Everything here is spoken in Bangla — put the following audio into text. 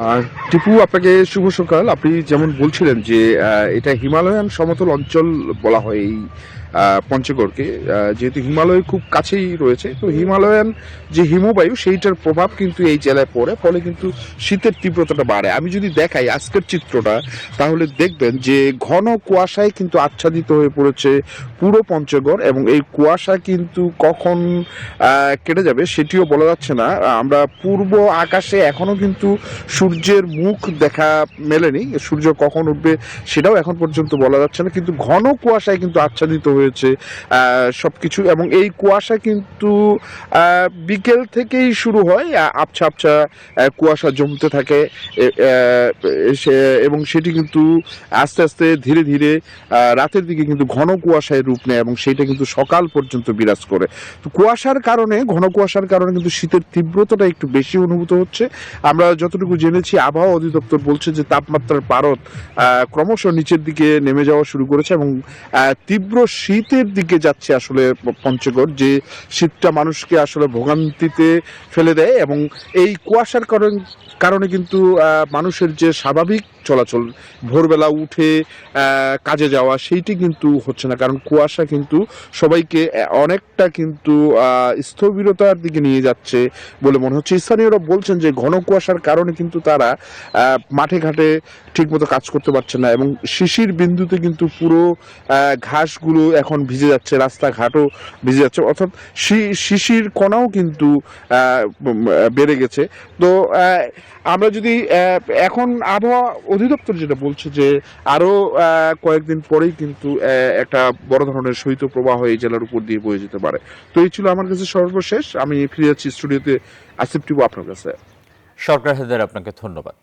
আর টিপু, আপনাকে শুভ সকাল। আপনি যেমন বলছিলেন যে এটা হিমালয়ান সমতল অঞ্চল বলা হয় এই পঞ্চগড়কে, যেহেতু হিমালয় খুব কাছেই রয়েছে, তো হিমালয়ান যে হিমবায়ু সেইটার প্রভাব কিন্তু এই জেলায় পড়ে, ফলে কিন্তু শীতের তীব্রতাটা বাড়ে। আমি যদি দেখাই আজকের চিত্রটা, তাহলে দেখবেন যে ঘন কুয়াশায় কিন্তু আচ্ছাদিত হয়ে পড়েছে পুরো পঞ্চগড়, এবং এই কুয়াশা কিন্তু কখন কেটে যাবে সেটিও বলা যাচ্ছে না। আমরা পূর্ব আকাশে এখনো কিন্তু সূর্যের মুখ দেখা মেলেনি, সূর্য কখন উঠবে সেটাও এখন পর্যন্ত বলা যাচ্ছে না, কিন্তু ঘন কুয়াশায় কিন্তু আচ্ছাদিত হয়েছে সবকিছু। এবং এই কুয়াশা কিন্তু বিকেল থেকেই শুরু হয়, আবছা আবছা কুয়াশা জমতে থাকে, এবং সেটি কিন্তু আস্তে আস্তে ধীরে ধীরে রাতের দিকে কিন্তু ঘন কুয়াশায় রূপ নেয়, এবং সেটা কিন্তু সকাল পর্যন্ত বিরাজ করে। তো কুয়াশার কারণে, ঘন কুয়াশার কারণে কিন্তু শীতের তীব্রতাটা একটু বেশি অনুভূত হচ্ছে। আমরা যতটুকু জেনেছি, আবহাওয়া অধিদপ্তর বলছে যে তাপমাত্রার পারদ ক্রমশ নিচের দিকে নেমে যাওয়া শুরু করেছে, এবং তীব্র শীতের দিকে যাচ্ছে আসলে পঞ্চগড়, যে শীতটা মানুষকে আসলে ভোগান্তিতে ফেলে দেয়। এবং এই কুয়াশার কারণে কিন্তু মানুষের যে স্বাভাবিক চলাচল, ভোরবেলা উঠে কাজে যাওয়া, সেইটি কিন্তু হচ্ছে না, কারণ কুয়াশা কিন্তু সবাইকে অনেকটা কিন্তু স্থবিরতার দিকে নিয়ে যাচ্ছে বলে মনে হচ্ছে। স্থানীয়রা বলছেন যে ঘন কুয়াশার কারণে কিন্তু তারা মাঠে ঘাটে ঠিকমতো কাজ করতে পারছে না, এবং শিশির বিন্দুতে কিন্তু পুরো ঘাসগুলো এখন ভিজে যাচ্ছে, রাস্তাঘাটও ভিজে যাচ্ছে, অর্থাৎ শিশির কণাও কিন্তু বেড়ে গেছে। তো আমরা যদি এখন আবহাওয়া অধিদপ্তর যেটা বলছে যে আরও কয়েকদিন পরেই কিন্তু একটা বড় ধরনের শৈত্যপ্রবাহ এই জেলার উপর দিয়ে বয়ে যেতে পারে। তো এই ছিল আমার কাছে সর্বশেষ। আমি ফিরে যাচ্ছি স্টুডিওতে। আসিফ টিপু, আপনার কাছে। সরকার হেদার আপনাকে ধন্যবাদ।